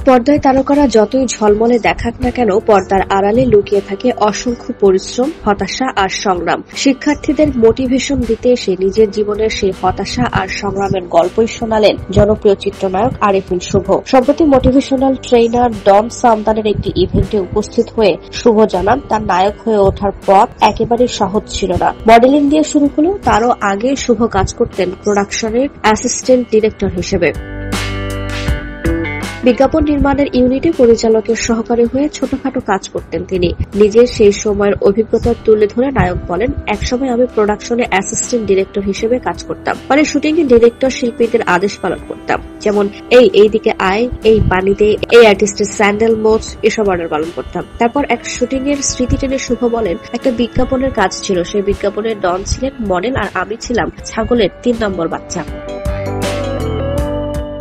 পর্দায় তারকারা যতই ঝলমলে দেখাক না কেন, পর্দার আড়ালে লুকিয়ে থাকে অসংখ্য পরিশ্রম, হতাশা আর সংগ্রাম। শিক্ষার্থীদের মোটিভেশন দিতে এসে নিজের জীবনের সেই হতাশা আর সংগ্রামের গল্পই শোনালেন জনপ্রিয় চিত্রনায়ক আরিফিন শুভ। সম্প্রতি মোটিভেশনাল ট্রেনার ডন সান্তানের একটি ইভেন্টে উপস্থিত হয়ে শুভ জানান, তার নায়ক হয়ে ওঠার পথ একেবারেই সহজ ছিল না। মডেলিং দিয়ে শুরু হলেও তারও আগে শুভ কাজ করতেন প্রোডাকশনের অ্যাসিস্ট্যান্ট ডিরেক্টর হিসেবে। বিজ্ঞাপন নির্মাণের ইউনিটে পরিচালকের সহকারী হয়ে ছোটখাটো কাজ করতেন তিনি। নিজের সেই সময়ের অভিজ্ঞতা তুলে ধরে নায়ক বলেন, একসময় আমি প্রোডাকশনে অ্যাসিস্ট্যান্ট ডিরেক্টর হিসেবে কাজ করতাম। মানে শুটিং এ ডিরেক্টর শিল্পীদের আদেশ পালন করতাম, যেমন এই দিকে আয়, এই পানি দে, এই আর্টিস্টের স্যান্ডেল মোচ, এসব অর্ডার পালন করতাম। তারপর এক শুটিং এর স্মৃতি টেনে শুভ বলেন, একটা বিজ্ঞাপনের কাজ ছিল, সেই বিজ্ঞাপনের ডন ছিলেন মডেল আর আমি ছিলাম ছাগলের 3 নম্বর বাচ্চা।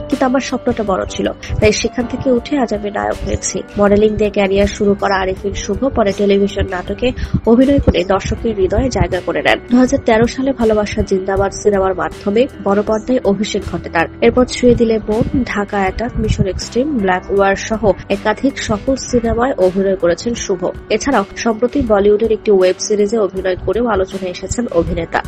কিন্তু আমার স্বপ্নটা বড় ছিল, তাই সেখান থেকে উঠে আজ আমি নায়ক হয়েছি। মডেলিং দিয়ে ক্যারিয়ার শুরু করা আরিফিন শুভ পরে টেলিভিশন নাটকে অভিনয় করে দর্শকের হৃদয়ে জায়গা করে নেন। 2013 সালে ভালোবাসা জিন্দাবাদ সিনেমার মাধ্যমে বড় পর্দায় অভিষেক ঘটে তার। এরপর ছুঁয়ে দিলে মন, Dhaka attack, mission extreme, black war সহ একাধিক সফল সিনেমায় অভিনয় করেছেন শুভ। এছাড়াও সম্প্রতি বলিউডের একটি ওয়েব সিরিজে অভিনয় করেও আলোচনায় এসেছেন অভিনেতা।